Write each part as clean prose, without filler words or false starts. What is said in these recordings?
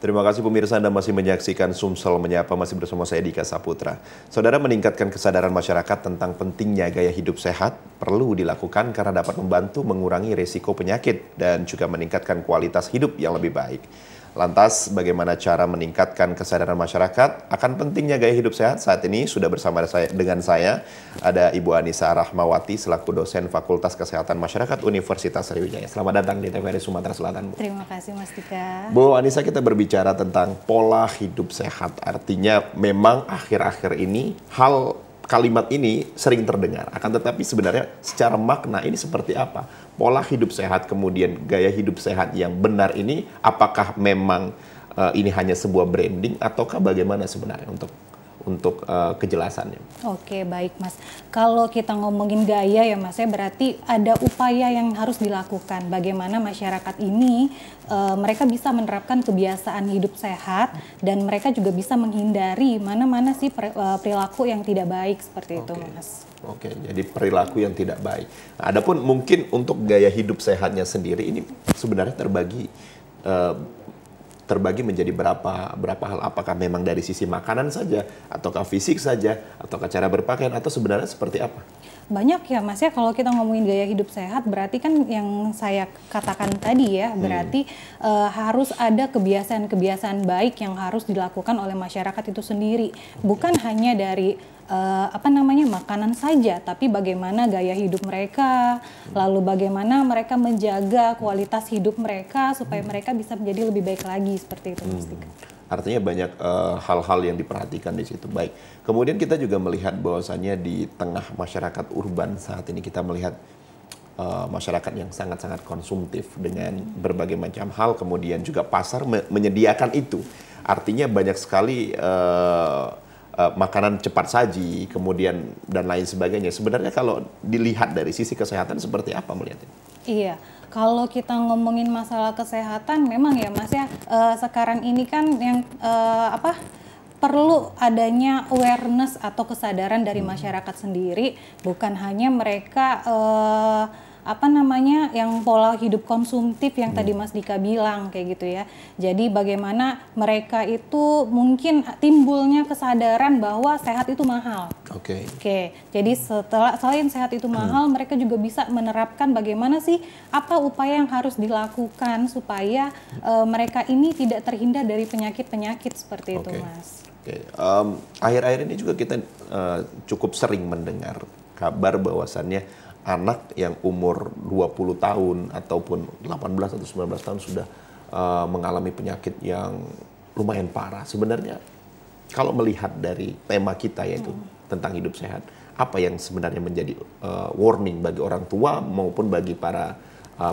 Terima kasih pemirsa Anda masih menyaksikan Sumsel Menyapa, masih bersama saya Dika Saputra. Saudara, meningkatkan kesadaran masyarakat tentang pentingnya gaya hidup sehat perlu dilakukan karena dapat membantu mengurangi risiko penyakit dan juga meningkatkan kualitas hidup yang lebih baik. Lantas, bagaimana cara meningkatkan kesadaran masyarakat akan pentingnya gaya hidup sehat? Saat ini sudah bersama dengan saya ada Ibu Anissa Rahmawati selaku dosen Fakultas Kesehatan Masyarakat Universitas Sriwijaya. Selamat datang di TVRI Sumatera Selatan, Bu. Terima kasih, Mas Dika. Bu Anissa, kita berbicara tentang pola hidup sehat. Artinya memang akhir-akhir ini kalimat ini sering terdengar. Akan tetapi sebenarnya secara makna ini seperti apa? Pola hidup sehat, kemudian gaya hidup sehat yang benar ini, apakah memang ini hanya sebuah branding ataukah bagaimana sebenarnya untuk kejelasannya? Oke, baik Mas. Kalau kita ngomongin gaya ya Mas, ya berarti ada upaya yang harus dilakukan. Bagaimana masyarakat ini mereka bisa menerapkan kebiasaan hidup sehat dan mereka juga bisa menghindari mana-mana sih perilaku yang tidak baik seperti itu, Mas. Oke, jadi perilaku yang tidak baik. Nah, adapun mungkin untuk gaya hidup sehatnya sendiri ini sebenarnya terbagi menjadi berapa hal. Apakah memang dari sisi makanan saja, ataukah fisik saja, ataukah cara berpakaian, atau sebenarnya seperti apa? Banyak ya Mas ya, kalau kita ngomongin gaya hidup sehat berarti kan yang saya katakan tadi ya, berarti harus ada kebiasaan-kebiasaan baik yang harus dilakukan oleh masyarakat itu sendiri. Bukan hanya dari makanan saja, tapi bagaimana gaya hidup mereka, lalu bagaimana mereka menjaga kualitas hidup mereka supaya mereka bisa menjadi lebih baik lagi, seperti itu Mas Dika. Artinya banyak hal-hal yang diperhatikan di situ. Baik. Kemudian kita juga melihat bahwasannya di tengah masyarakat urban saat ini kita melihat masyarakat yang sangat-sangat konsumtif dengan berbagai macam hal, kemudian juga pasar menyediakan itu. Artinya banyak sekali makanan cepat saji, kemudian dan lain sebagainya. Sebenarnya kalau dilihat dari sisi kesehatan seperti apa melihatnya? Iya, kalau kita ngomongin masalah kesehatan, memang ya Mas ya, sekarang ini kan yang perlu adanya awareness atau kesadaran dari masyarakat sendiri, bukan hanya mereka yang pola hidup konsumtif yang tadi Mas Dika bilang kayak gitu ya. Jadi bagaimana mereka itu mungkin timbulnya kesadaran bahwa sehat itu mahal. Oke. Jadi selain sehat itu mahal, mereka juga bisa menerapkan bagaimana sih apa upaya yang harus dilakukan supaya mereka ini tidak terhindar dari penyakit-penyakit seperti itu, Mas. Akhir-akhir ini juga kita cukup sering mendengar kabar bahwasannya anak yang umur 20 tahun ataupun 18 atau 19 tahun sudah mengalami penyakit yang lumayan parah. Sebenarnya kalau melihat dari tema kita yaitu tentang hidup sehat, apa yang sebenarnya menjadi warning bagi orang tua maupun bagi para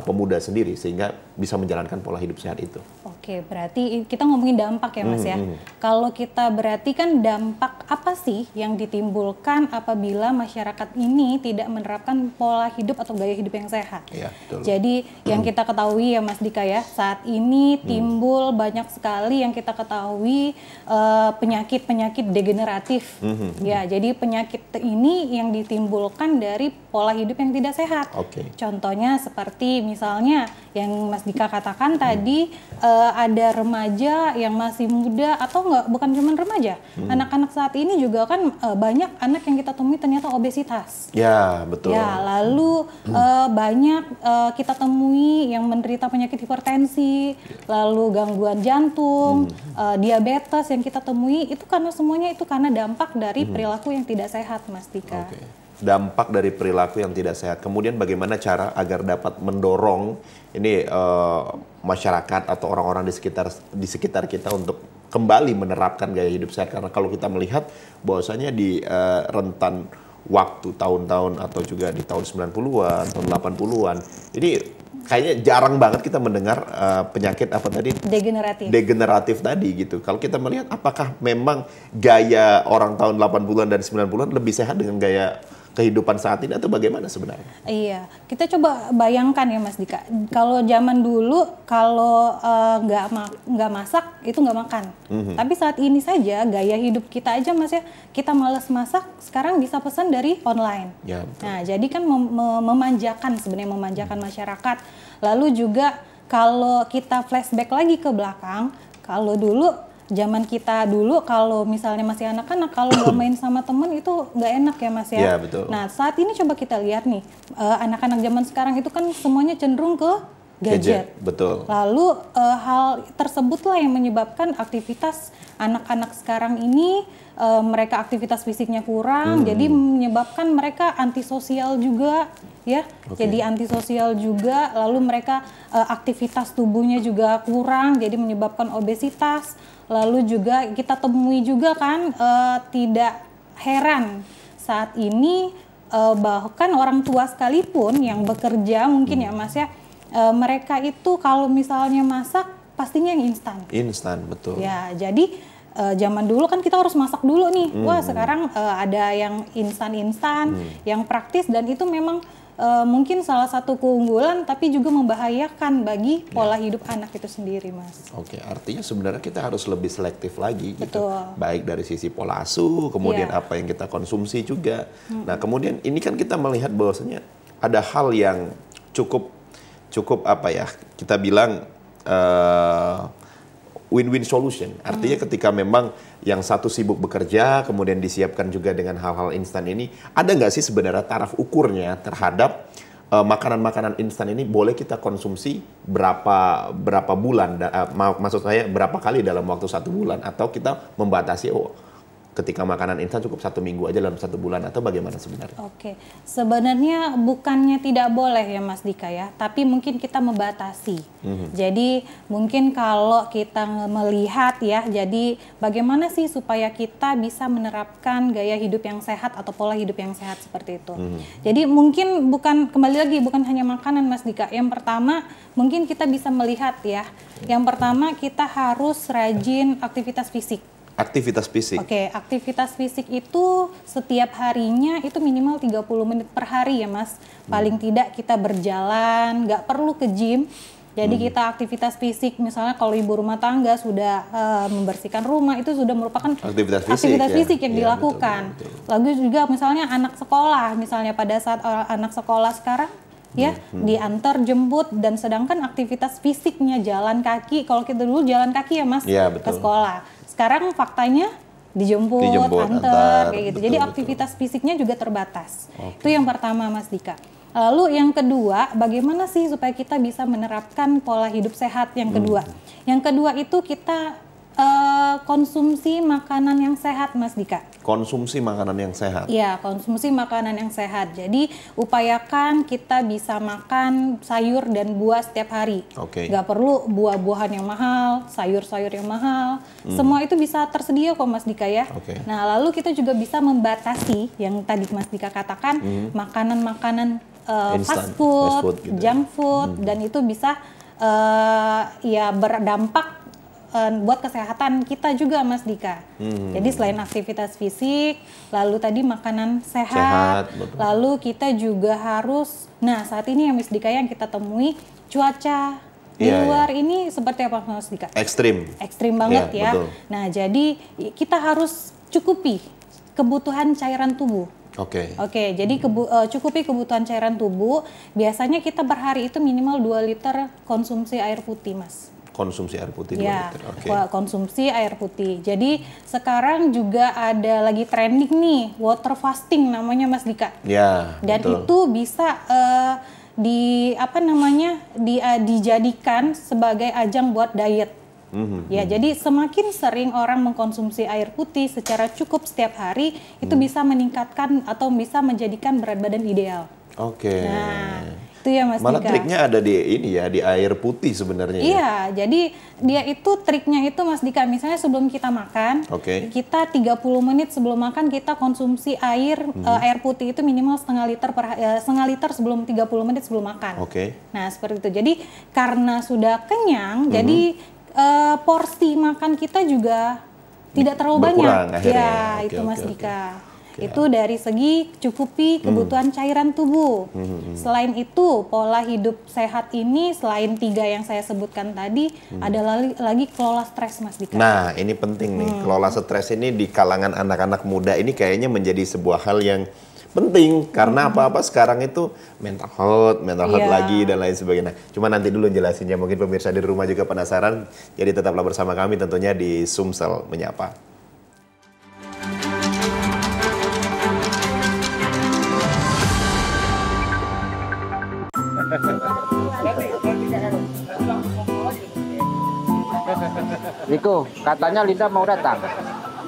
pemuda sendiri sehingga bisa menjalankan pola hidup sehat itu? Oke, berarti kita ngomongin dampak ya Mas ya. Kalau kita berarti kan dampak apa sih yang ditimbulkan apabila masyarakat ini tidak menerapkan pola hidup atau gaya hidup yang sehat? Ya, betul. Jadi yang kita ketahui ya Mas Dika ya, saat ini timbul banyak sekali yang kita ketahui penyakit-penyakit degeneratif. Ya, jadi penyakit ini yang ditimbulkan dari pola hidup yang tidak sehat. Contohnya seperti misalnya yang Mas Dika katakan tadi, ada remaja yang masih muda atau bukan cuma remaja, anak-anak saat ini juga kan banyak anak yang kita temui ternyata obesitas. Ya, betul. Ya, lalu banyak kita temui yang menderita penyakit hipertensi, lalu gangguan jantung, diabetes yang kita temui itu semuanya karena dampak dari perilaku yang tidak sehat, Mas Dika. Dampak dari perilaku yang tidak sehat. Kemudian bagaimana cara agar dapat mendorong ini masyarakat atau orang-orang di sekitar kita untuk kembali menerapkan gaya hidup sehat? Karena kalau kita melihat bahwasanya di rentan waktu tahun-tahun atau juga di tahun 90-an, tahun 80-an, ini kayaknya jarang banget kita mendengar penyakit degeneratif tadi gitu. Kalau kita melihat apakah memang gaya orang tahun 80-an dan 90-an lebih sehat dengan gaya kehidupan saat ini atau bagaimana sebenarnya? Iya, kita coba bayangkan ya Mas Dika. Kalau zaman dulu kalau nggak masak itu nggak makan. Tapi saat ini saja gaya hidup kita aja Mas ya, kita malas masak sekarang bisa pesan dari online. Ya, nah, jadi kan memanjakan masyarakat. Lalu juga kalau kita flashback lagi ke belakang, Kalau dulu, zaman kita dulu, kalau misalnya masih anak-anak, kalau nggak main sama temen itu nggak enak ya Mas ya. Iya, betul. Nah saat ini coba kita lihat nih, anak-anak zaman sekarang itu kan semuanya cenderung ke gadget. Betul. Lalu hal tersebutlah yang menyebabkan aktivitas anak-anak sekarang ini mereka aktivitas fisiknya kurang, jadi menyebabkan mereka antisosial juga ya. Jadi antisosial juga, lalu mereka aktivitas tubuhnya juga kurang, jadi menyebabkan obesitas. Lalu juga kita temui juga kan, tidak heran saat ini bahkan orang tua sekalipun yang bekerja mungkin ya Mas ya, mereka itu kalau misalnya masak pastinya yang instan. Instan, betul. Ya, jadi zaman dulu kan kita harus masak dulu nih. Wah, sekarang ada yang instan-instan, yang praktis, dan itu memang mungkin salah satu keunggulan, tapi juga membahayakan bagi pola hidup anak itu sendiri, Mas. Oke, artinya sebenarnya kita harus lebih selektif lagi gitu. Betul. Baik dari sisi pola asuh, kemudian apa yang kita konsumsi juga. Nah, kemudian ini kan kita melihat bahwasanya ada hal yang cukup apa ya, kita bilang win-win solution. Artinya ketika memang yang satu sibuk bekerja, kemudian disiapkan juga dengan hal-hal instan ini, ada nggak sih sebenarnya taraf ukurnya terhadap makanan-makanan instan ini boleh kita konsumsi berapa bulan? Maksud saya berapa kali dalam waktu 1 bulan? Atau kita membatasi, ketika makanan instan cukup 1 minggu aja dalam 1 bulan, atau bagaimana sebenarnya? Oke, sebenarnya bukannya tidak boleh ya Mas Dika ya, tapi mungkin kita membatasi. Jadi mungkin kalau kita melihat ya, jadi bagaimana sih supaya kita bisa menerapkan gaya hidup yang sehat atau pola hidup yang sehat seperti itu. Jadi mungkin kembali lagi bukan hanya makanan Mas Dika. Yang pertama mungkin kita bisa melihat ya, yang pertama kita harus rajin aktivitas fisik. Aktivitas fisik. Oke, aktivitas fisik itu setiap harinya itu minimal 30 menit per hari ya Mas. Paling tidak kita berjalan, nggak perlu ke gym. Jadi kita aktivitas fisik, misalnya kalau ibu rumah tangga sudah membersihkan rumah, itu sudah merupakan aktivitas fisik yang dilakukan. Betul. Lalu juga misalnya anak sekolah, misalnya pada saat anak sekolah sekarang, ya diantar jemput, dan sedangkan aktivitas fisiknya jalan kaki, kalau kita dulu jalan kaki ya Mas ke sekolah. Sekarang faktanya dijemput antar kayak gitu. Jadi aktivitas fisiknya juga terbatas. Itu yang pertama Mas Dika. Lalu yang kedua, bagaimana sih supaya kita bisa menerapkan pola hidup sehat yang kedua? Yang kedua itu kita konsumsi makanan yang sehat Mas Dika. Konsumsi makanan yang sehat? Iya, konsumsi makanan yang sehat. Jadi upayakan kita bisa makan sayur dan buah setiap hari. Nggak perlu buah-buahan yang mahal, sayur-sayur yang mahal. Semua itu bisa tersedia kok Mas Dika ya. Nah lalu kita juga bisa membatasi yang tadi Mas Dika katakan, makanan-makanan fast food gitu, junk food, dan itu bisa ya berdampak buat kesehatan kita juga Mas Dika. Jadi selain aktivitas fisik, lalu tadi makanan sehat, lalu kita juga harus, nah saat ini yang Mas Dika yang kita temui, cuaca di luar ini seperti apa Mas Dika? Ekstrim banget ya. Betul. Nah jadi kita harus cukupi kebutuhan cairan tubuh. Oke, jadi cukupi kebutuhan cairan tubuh. Biasanya kita per hari itu minimal 2 liter konsumsi air putih Mas. Konsumsi air putih 2 liter. Konsumsi air putih. Jadi sekarang juga ada lagi trending nih, water fasting namanya Mas Dika. Ya, dan betul. itu bisa dijadikan sebagai ajang buat diet. Ya, jadi semakin sering orang mengkonsumsi air putih secara cukup setiap hari, itu bisa meningkatkan atau bisa menjadikan berat badan ideal. Nah, itu ya Mas Malah Dika. triknya ada di ini ya, di air putih sebenarnya. Iya, jadi dia itu triknya itu Mas Dika, misalnya sebelum kita makan, kita 30 menit sebelum makan kita konsumsi air putih itu minimal setengah liter sebelum 30 menit sebelum makan. Nah, seperti itu. Jadi karena sudah kenyang, jadi porsi makan kita juga tidak terlalu banyak. Ya, itu Mas Dika. Itu dari segi cukupi kebutuhan cairan tubuh. Selain itu, pola hidup sehat ini selain 3 yang saya sebutkan tadi, ada lagi kelola stres Mas Dika. Nah, ini penting nih. Kelola stres ini di kalangan anak-anak muda ini kayaknya menjadi sebuah hal yang penting karena apa-apa sekarang itu mental health lagi dan lain sebagainya. Cuma nanti dulu jelasinnya, mungkin pemirsa di rumah juga penasaran. Jadi tetaplah bersama kami tentunya di Sumsel Menyapa. Riko, katanya Linda mau datang.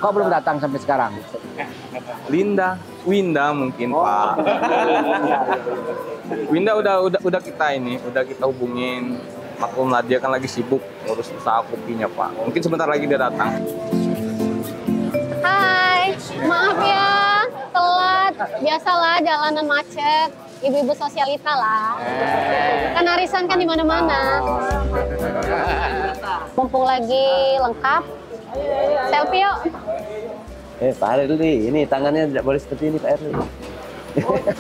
Kok belum datang sampai sekarang? Winda mungkin Pak. Winda udah kita hubungin. Maklum lah dia kan lagi sibuk ngurus usaha kopinya Pak. Mungkin sebentar lagi dia datang. Hai, maaf ya telat. Biasalah jalanan macet. Ibu-ibu sosialita lah. Kan arisan kan di mana-mana. Mumpung lagi lengkap. Selfie yuk. Pak Erli, ini tangannya tidak boleh seperti ini Pak Erli.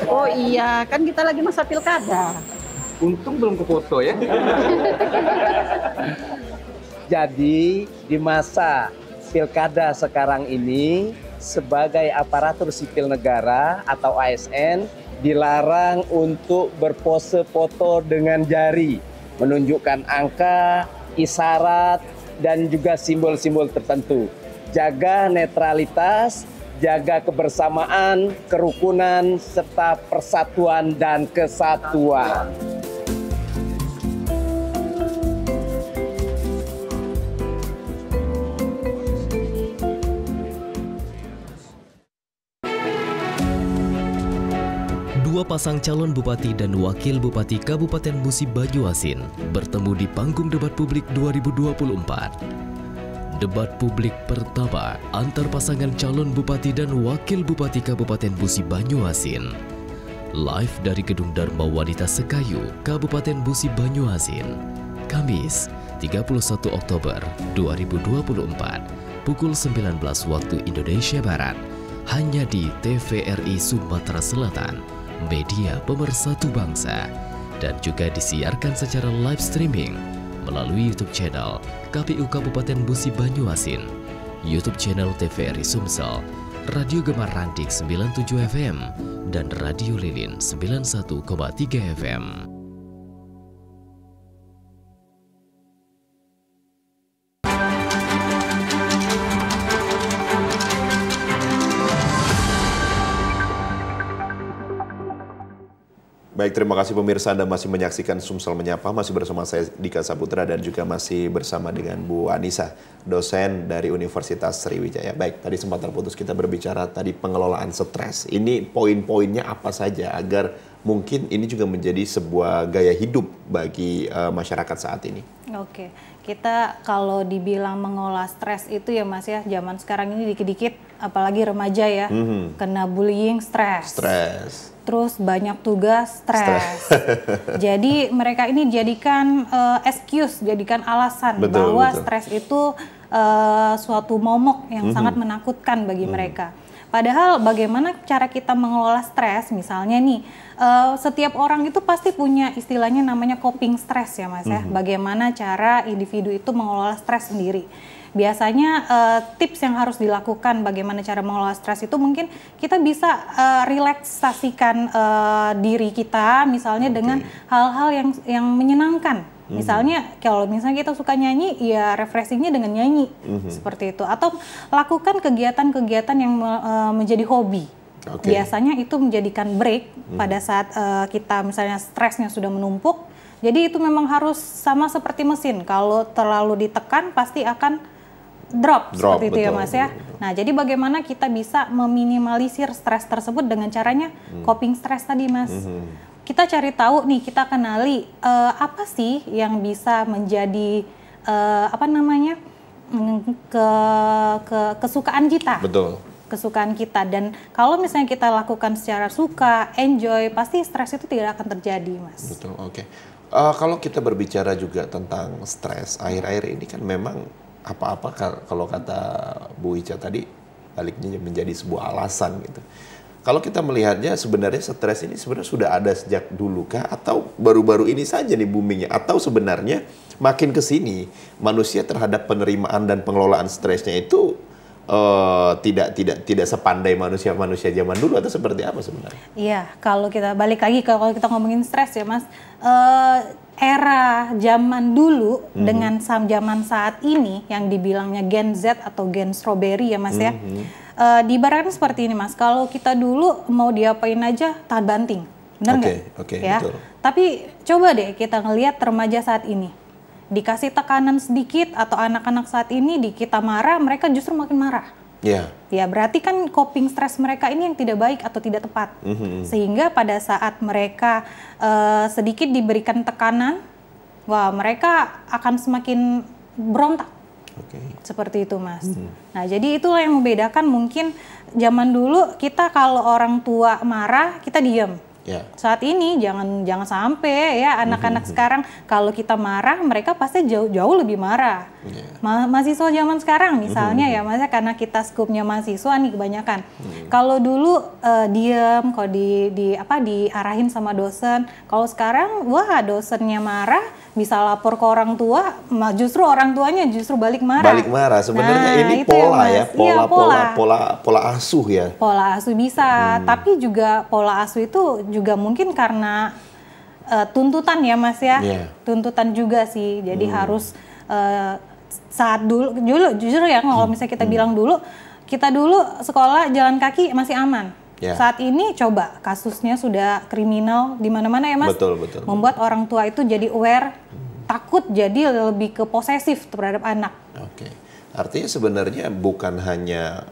Oh iya, kan kita lagi masa pilkada. Untung belum ke foto ya. Jadi di masa pilkada sekarang ini, sebagai aparatur sipil negara atau ASN, dilarang untuk berpose foto dengan jari, menunjukkan angka, isyarat, dan juga simbol-simbol tertentu. Jaga netralitas, jaga kebersamaan, kerukunan, serta persatuan dan kesatuan. Dua pasang calon bupati dan wakil bupati Kabupaten Musi Banyuasin bertemu di panggung debat publik 2024. Debat publik pertama antar pasangan calon bupati dan wakil bupati Kabupaten Musi Banyuasin. Live dari Gedung Dharma Wanita Sekayu, Kabupaten Musi Banyuasin. Kamis, 31 Oktober 2024, pukul 19 waktu Indonesia Barat, hanya di TVRI Sumatera Selatan, media pemersatu bangsa, dan juga disiarkan secara live streaming melalui YouTube channel KPU Kabupaten Musi Banyuasin, YouTube channel TVRI Sumsel, Radio Gemar Randik 97 FM, dan Radio Lilin 91,3 FM. Baik, terima kasih pemirsa, Anda masih menyaksikan Sumsel Menyapa, masih bersama saya Dika Saputra dan juga masih bersama dengan Bu Anissa, dosen dari Universitas Sriwijaya. Baik, tadi sempat terputus kita berbicara tadi pengelolaan stres. Ini poin-poinnya apa saja agar mungkin ini juga menjadi sebuah gaya hidup bagi masyarakat saat ini? Oke, kita kalau dibilang mengolah stres itu ya Mas ya, zaman sekarang ini dikit-dikit, apalagi remaja ya, kena bullying, stres. Terus banyak tugas, stres. Jadi mereka ini jadikan excuse, jadikan alasan bahwa stres itu suatu momok yang sangat menakutkan bagi mereka. Padahal bagaimana cara kita mengelola stres, misalnya nih, setiap orang itu pasti punya istilahnya namanya coping stress ya Mas ya. Bagaimana cara individu itu mengelola stres sendiri. Biasanya tips yang harus dilakukan bagaimana cara mengelola stres itu mungkin kita bisa relaksasikan diri kita misalnya dengan hal-hal yang menyenangkan. Misalnya kalau misalnya kita suka nyanyi, ya refreshingnya dengan nyanyi seperti itu. Atau lakukan kegiatan-kegiatan yang menjadi hobi. Biasanya itu menjadikan break pada saat kita misalnya stresnya sudah menumpuk. Jadi itu memang harus sama seperti mesin. Kalau terlalu ditekan pasti akan drop seperti itu ya Mas ya. Nah, jadi bagaimana kita bisa meminimalisir stres tersebut dengan caranya coping stres tadi Mas. Kita cari tahu nih, kita kenali apa sih yang bisa menjadi kesukaan kita. Kesukaan kita, dan kalau misalnya kita lakukan secara suka, enjoy, pasti stres itu tidak akan terjadi Mas. Kalau kita berbicara juga tentang stres, akhir-akhir ini kan memang apa-apa kalau kata Bu Ica tadi baliknya menjadi sebuah alasan gitu. Kalau kita melihatnya sebenarnya stres ini sebenarnya sudah ada sejak dulu kah, atau baru-baru ini saja nih boomingnya, atau sebenarnya makin ke sini manusia terhadap penerimaan dan pengelolaan stresnya itu tidak sepandai manusia zaman dulu atau seperti apa sebenarnya? Iya, kalau kita balik lagi kalau kita ngomongin stres ya Mas, era zaman dulu dengan zaman saat ini yang dibilangnya Gen Z atau Gen Strawberry ya Mas ya, diibaratkan seperti ini Mas, kalau kita dulu mau diapain aja tahan banting, benar nggak? Oke, Ya. betul. Tapi coba deh kita ngelihat remaja saat ini, dikasih tekanan sedikit atau anak-anak saat ini kita marah, mereka justru makin marah. Ya. Ya berarti kan coping stres mereka ini yang tidak baik atau tidak tepat. Sehingga pada saat mereka sedikit diberikan tekanan, wah mereka akan semakin berontak. Seperti itu Mas. Nah jadi itulah yang membedakan mungkin zaman dulu kita kalau orang tua marah kita diam. Ya. Saat ini jangan sampai ya anak-anak sekarang kalau kita marah mereka pasti jauh lebih marah. Mahasiswa zaman sekarang misalnya ya Mas, karena kita skupnya mahasiswa nih kebanyakan. Kalau dulu diam, kalau diarahin sama dosen. Kalau sekarang wah dosennya marah bisa lapor ke orang tua, justru orang tuanya justru balik marah. Balik marah. Sebenarnya ini itu pola ya, Iya, pola asuh ya. Pola asuh bisa, tapi juga pola asuh itu juga mungkin karena tuntutan ya Mas ya. Tuntutan juga sih. Jadi harus saat dulu jujur ya kalau misalnya kita bilang dulu, kita dulu sekolah jalan kaki masih aman. Saat ini coba kasusnya sudah kriminal di mana-mana ya Mas. Betul. Membuat orang tua itu jadi aware, takut, jadi lebih ke posesif terhadap anak. Oke. Artinya sebenarnya bukan hanya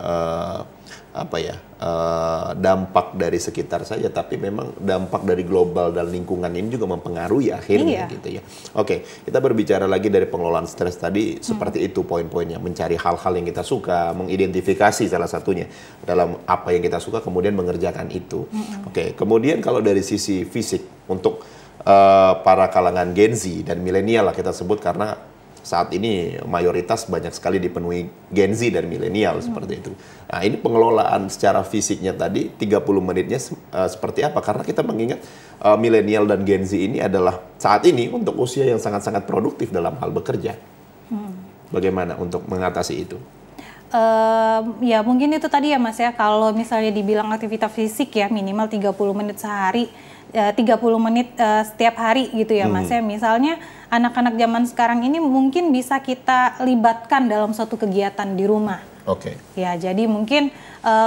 dampak dari sekitar saja, tapi memang dampak dari global dan lingkungan ini juga mempengaruhi akhirnya gitu ya. Oke, kita berbicara lagi dari pengelolaan stres tadi, seperti itu poin-poinnya, mencari hal-hal yang kita suka, mengidentifikasi salah satunya dalam apa yang kita suka, kemudian mengerjakan itu. Oke, kemudian kalau dari sisi fisik untuk para kalangan Gen Z dan milenial lah kita sebut, karena saat ini mayoritas banyak sekali dipenuhi Gen Z dan milenial seperti itu. Nah, ini pengelolaan secara fisiknya tadi 30 menitnya seperti apa? Karena kita mengingat milenial dan Gen Z ini adalah saat ini untuk usia yang sangat-sangat produktif dalam hal bekerja. Bagaimana untuk mengatasi itu? Ya mungkin itu tadi ya Mas ya, kalau misalnya dibilang aktivitas fisik ya minimal 30 menit sehari, 30 menit setiap hari gitu ya Mas ya. Misalnya anak-anak zaman sekarang ini mungkin bisa kita libatkan dalam suatu kegiatan di rumah. Ya jadi mungkin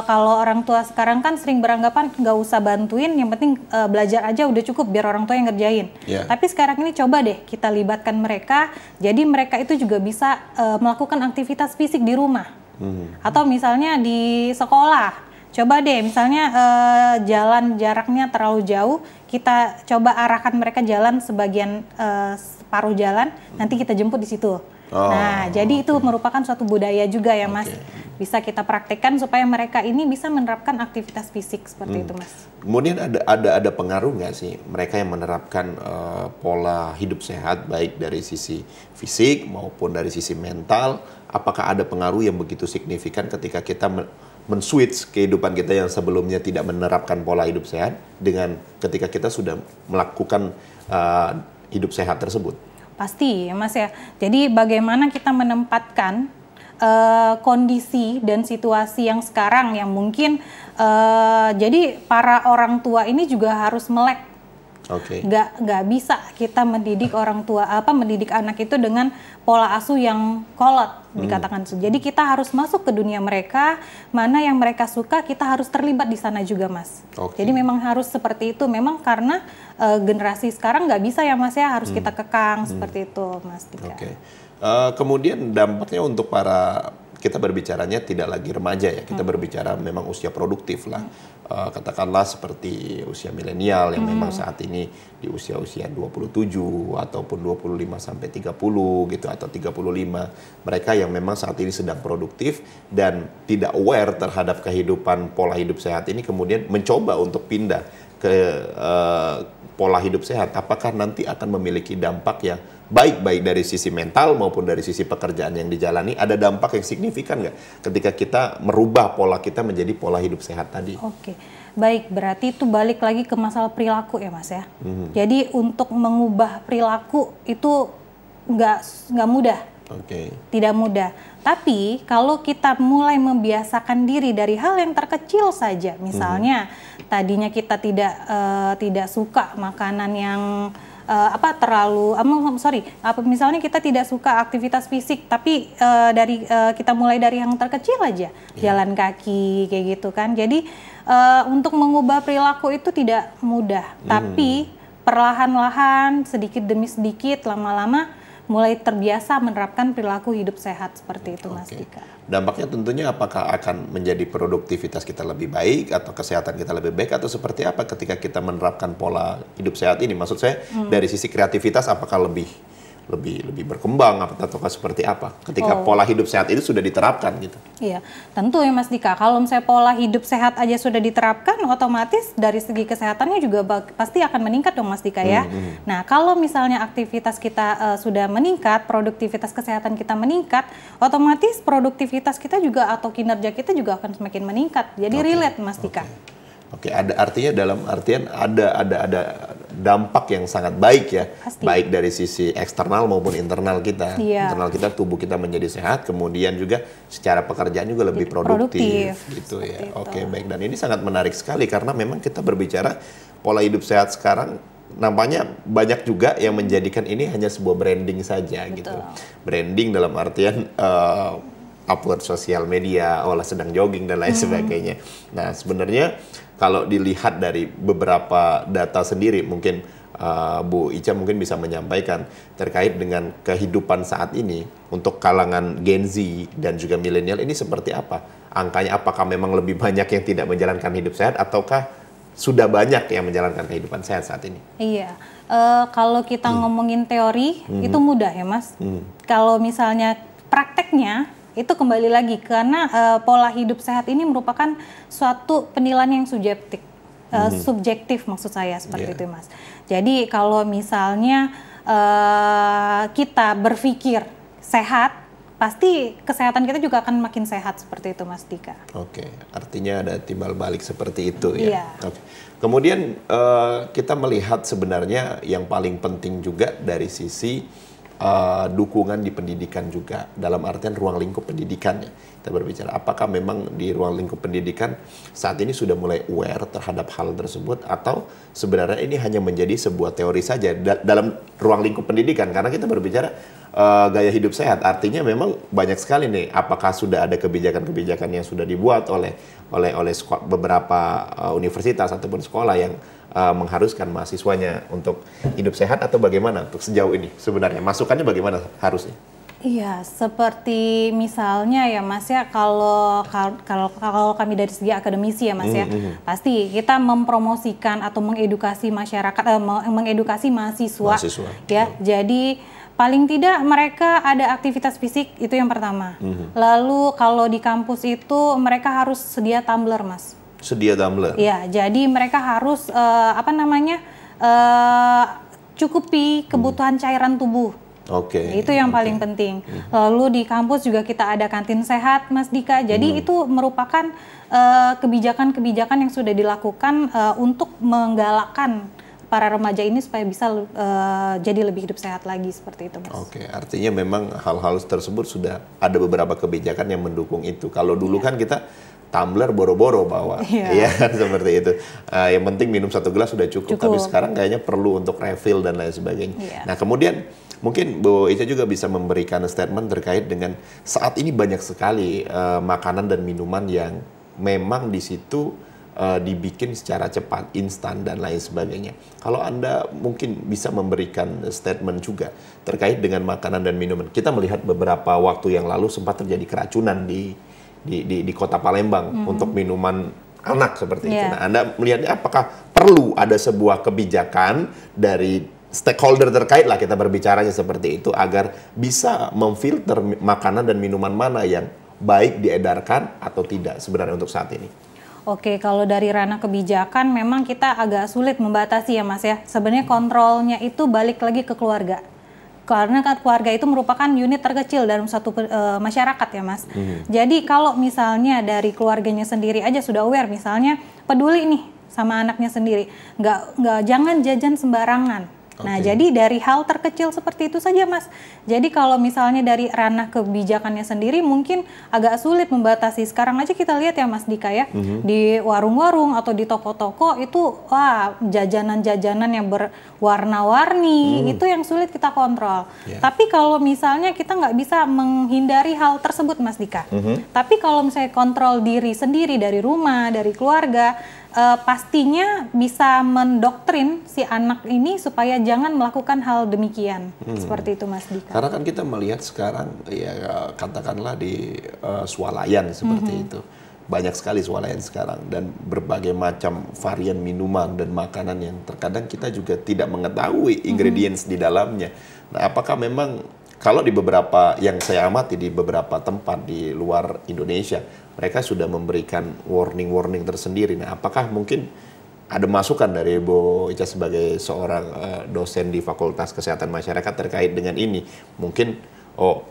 kalau orang tua sekarang kan sering beranggapan nggak usah bantuin, yang penting belajar aja udah cukup biar orang tua yang ngerjain. Tapi sekarang ini coba deh kita libatkan mereka, jadi mereka itu juga bisa melakukan aktivitas fisik di rumah. Atau misalnya di sekolah, coba deh misalnya jalan jaraknya terlalu jauh, kita coba arahkan mereka jalan sebagian separuh jalan, nanti kita jemput di situ. Nah, jadi itu merupakan suatu budaya juga ya Mas. Bisa kita praktekkan supaya mereka ini bisa menerapkan aktivitas fisik seperti itu Mas. Kemudian ada pengaruh nggak sih mereka yang menerapkan pola hidup sehat, baik dari sisi fisik maupun dari sisi mental? Apakah ada pengaruh yang begitu signifikan ketika kita men-switch kehidupan kita yang sebelumnya tidak menerapkan pola hidup sehat dengan ketika kita sudah melakukan hidup sehat tersebut? Pasti ya Mas ya. Jadi bagaimana kita menempatkan kondisi dan situasi yang sekarang yang mungkin jadi para orang tua ini juga harus melek. Nggak bisa kita mendidik orang tua mendidik anak itu dengan pola asuh yang kolot dikatakan. Jadi kita harus masuk ke dunia mereka, mana yang mereka suka kita harus terlibat di sana juga Mas. Jadi memang harus seperti itu, memang karena generasi sekarang nggak bisa ya Mas ya, harus kita kekang seperti itu Mas. Kemudian dampaknya untuk para, kita berbicaranya tidak lagi remaja ya, kita berbicara memang usia produktif lah. Katakanlah seperti usia milenial yang memang saat ini di usia-usia 27 ataupun 25 sampai 30 gitu atau 35. Mereka yang memang saat ini sedang produktif dan tidak aware terhadap kehidupan pola hidup sehat ini, kemudian mencoba untuk pindah ke pola hidup sehat. Apakah nanti akan memiliki dampak yang baik dari sisi mental maupun dari sisi pekerjaan yang dijalani? Ada dampak yang signifikan nggak ketika kita merubah pola kita menjadi pola hidup sehat tadi? Baik, berarti itu balik lagi ke masalah perilaku ya Mas ya. Jadi untuk mengubah perilaku itu nggak mudah. Tidak mudah. Tapi kalau kita mulai membiasakan diri dari hal yang terkecil saja, misalnya tadinya kita tidak suka makanan yang misalnya kita tidak suka aktivitas fisik, tapi kita mulai dari yang terkecil aja, jalan kaki kayak gitu kan. Jadi untuk mengubah perilaku itu tidak mudah, tapi perlahan-lahan, sedikit demi sedikit, lama-lama mulai terbiasa menerapkan perilaku hidup sehat seperti itu, Mas Dika. Dampaknya tentunya apakah akan menjadi produktivitas kita lebih baik atau kesehatan kita lebih baik atau seperti apa ketika kita menerapkan pola hidup sehat ini? Maksud saya dari sisi kreativitas apakah lebih berkembang atau seperti apa ketika pola hidup sehat itu sudah diterapkan gitu? Iya, tentu ya Mas Dika. Kalau misalnya pola hidup sehat aja sudah diterapkan, otomatis dari segi kesehatannya juga pasti akan meningkat dong Mas Dika ya. Nah, kalau misalnya aktivitas kita sudah meningkat, produktivitas kesehatan kita meningkat, otomatis produktivitas kita juga atau kinerja kita juga akan semakin meningkat. Jadi relate Mas Dika. Ada artinya dalam artian ada dampak yang sangat baik ya, baik dari sisi eksternal maupun internal kita. Internal kita, tubuh kita menjadi sehat, kemudian juga secara pekerjaan juga lebih produktif gitu ya. Baik, dan ini sangat menarik sekali karena memang kita berbicara pola hidup sehat sekarang nampaknya banyak juga yang menjadikan ini hanya sebuah branding saja gitu. Branding dalam artian upload sosial media, sedang jogging dan lain sebagainya. Nah, sebenarnya kalau dilihat dari beberapa data sendiri, mungkin Bu Ica mungkin bisa menyampaikan terkait dengan kehidupan saat ini untuk kalangan Gen Z dan juga milenial ini seperti apa? Angkanya apakah memang lebih banyak yang tidak menjalankan hidup sehat ataukah sudah banyak yang menjalankan kehidupan sehat saat ini? Iya, kalau kita ngomongin teori itu mudah ya Mas. Kalau misalnya prakteknya itu kembali lagi karena pola hidup sehat ini merupakan suatu penilaian yang subjektif maksud saya seperti itu Mas. Jadi kalau misalnya kita berpikir sehat, pasti kesehatan kita juga akan makin sehat seperti itu Mas Dika. Artinya ada timbal balik seperti itu ya. Kemudian kita melihat sebenarnya yang paling penting juga dari sisi dukungan di pendidikan juga, dalam artian ruang lingkup pendidikan ya. Kita berbicara apakah memang di ruang lingkup pendidikan saat ini sudah mulai aware terhadap hal tersebut atau sebenarnya ini hanya menjadi sebuah teori saja dalam ruang lingkup pendidikan, karena kita berbicara gaya hidup sehat, artinya memang banyak sekali nih, apakah sudah ada kebijakan-kebijakan yang sudah dibuat oleh beberapa universitas ataupun sekolah yang mengharuskan mahasiswanya untuk hidup sehat atau bagaimana untuk sejauh ini sebenarnya masukannya bagaimana harusnya? Iya, seperti misalnya ya Mas ya, kalau kami dari segi akademisi ya Mas ya, pasti kita mempromosikan atau mengedukasi masyarakat, mengedukasi mahasiswa. Ya. Jadi paling tidak mereka ada aktivitas fisik, itu yang pertama. Lalu kalau di kampus itu mereka harus sedia tumbler Mas. Sedia tumbler? Iya, jadi mereka harus cukupi kebutuhan cairan tubuh. Itu yang paling penting. Lalu di kampus juga kita ada kantin sehat, Mas Dika. Jadi itu merupakan kebijakan-kebijakan yang sudah dilakukan untuk menggalakkan para remaja ini supaya bisa jadi lebih hidup sehat lagi seperti itu, Mas. Artinya memang hal-hal tersebut sudah ada beberapa kebijakan yang mendukung itu. Kalau dulu kan kita tumbler boro-boro bawa, ya seperti itu. Yang penting minum 1 gelas sudah cukup. Tapi sekarang kayaknya perlu untuk refill dan lain sebagainya. Nah, kemudian mungkin Bu Ica juga bisa memberikan statement terkait dengan saat ini banyak sekali makanan dan minuman yang memang di situ dibikin secara cepat, instan dan lain sebagainya. Kalau Anda mungkin bisa memberikan statement juga terkait dengan makanan dan minuman. Kita melihat beberapa waktu yang lalu sempat terjadi keracunan di kota Palembang untuk minuman anak seperti itu. Nah, Anda melihatnya apakah perlu ada sebuah kebijakan dari stakeholder terkait lah, kita berbicaranya seperti itu, agar bisa memfilter makanan dan minuman mana yang baik diedarkan atau tidak sebenarnya untuk saat ini? Kalau dari ranah kebijakan memang kita agak sulit membatasi ya Mas ya. Sebenarnya kontrolnya itu balik lagi ke keluarga. Karena kan keluarga itu merupakan unit terkecil dalam satu masyarakat ya Mas. Jadi kalau misalnya dari keluarganya sendiri aja sudah aware, misalnya peduli nih sama anaknya sendiri, jangan jajan sembarangan. Nah, jadi dari hal terkecil seperti itu saja, Mas. Jadi kalau misalnya dari ranah kebijakannya sendiri mungkin agak sulit membatasi. Sekarang aja kita lihat ya, Mas Dika ya, di warung-warung atau di toko-toko itu, wah, jajanan-jajanan yang berwarna-warni, itu yang sulit kita kontrol. Tapi kalau misalnya kita nggak bisa menghindari hal tersebut, Mas Dika. Tapi kalau misalnya kontrol diri sendiri dari rumah, dari keluarga, pastinya bisa mendoktrin si anak ini supaya jangan melakukan hal demikian. Seperti itu, Mas Dika. Karena kan kita melihat sekarang, ya katakanlah di swalayan seperti itu. Banyak sekali swalayan sekarang dan berbagai macam varian minuman dan makanan yang terkadang kita juga tidak mengetahui ingredients di dalamnya. Nah, apakah memang kalau di beberapa yang saya amati di beberapa tempat di luar Indonesia, mereka sudah memberikan warning-warning tersendiri. Nah, apakah mungkin ada masukan dari Bu Ica sebagai seorang dosen di Fakultas Kesehatan Masyarakat terkait dengan ini? Mungkin,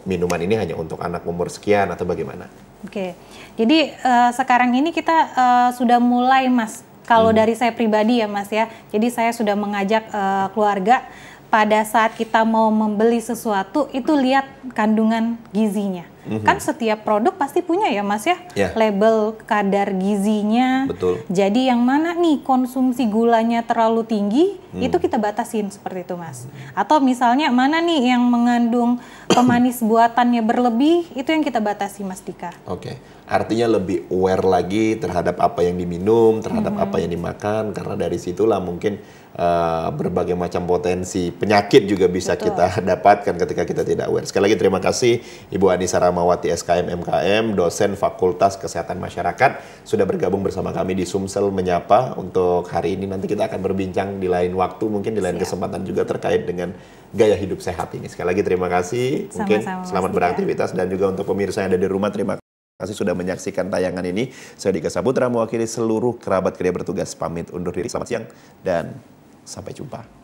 minuman ini hanya untuk anak umur sekian atau bagaimana? Oke, jadi sekarang ini kita sudah mulai, Mas. Kalau dari saya pribadi ya, Mas ya. Jadi saya sudah mengajak keluarga pada saat kita mau membeli sesuatu itu lihat kandungan gizinya. Kan setiap produk pasti punya ya, Mas ya, label kadar gizinya. Betul. Jadi yang mana nih konsumsi gulanya terlalu tinggi, itu kita batasin seperti itu, Mas. Atau misalnya mana nih yang mengandung pemanis buatannya berlebih, itu yang kita batasi, Mas Dika. Oke. Artinya lebih aware lagi terhadap apa yang diminum, terhadap apa yang dimakan, karena dari situlah mungkin berbagai macam potensi penyakit juga bisa kita dapatkan ketika kita tidak aware. Sekali lagi terima kasih Ibu Anissa Ramawati SKM MKM, dosen Fakultas Kesehatan Masyarakat, sudah bergabung bersama kami di Sumsel Menyapa untuk hari ini. Nanti kita akan berbincang di lain waktu, mungkin di lain kesempatan juga terkait dengan gaya hidup sehat ini. Sekali lagi terima kasih, mungkin selamat beraktivitas, dan juga untuk pemirsa yang ada di rumah, terima kasih sudah menyaksikan tayangan ini. Saya Dika Saputra mewakili seluruh kerabat kerja bertugas pamit undur diri. Selamat siang dan sampai jumpa.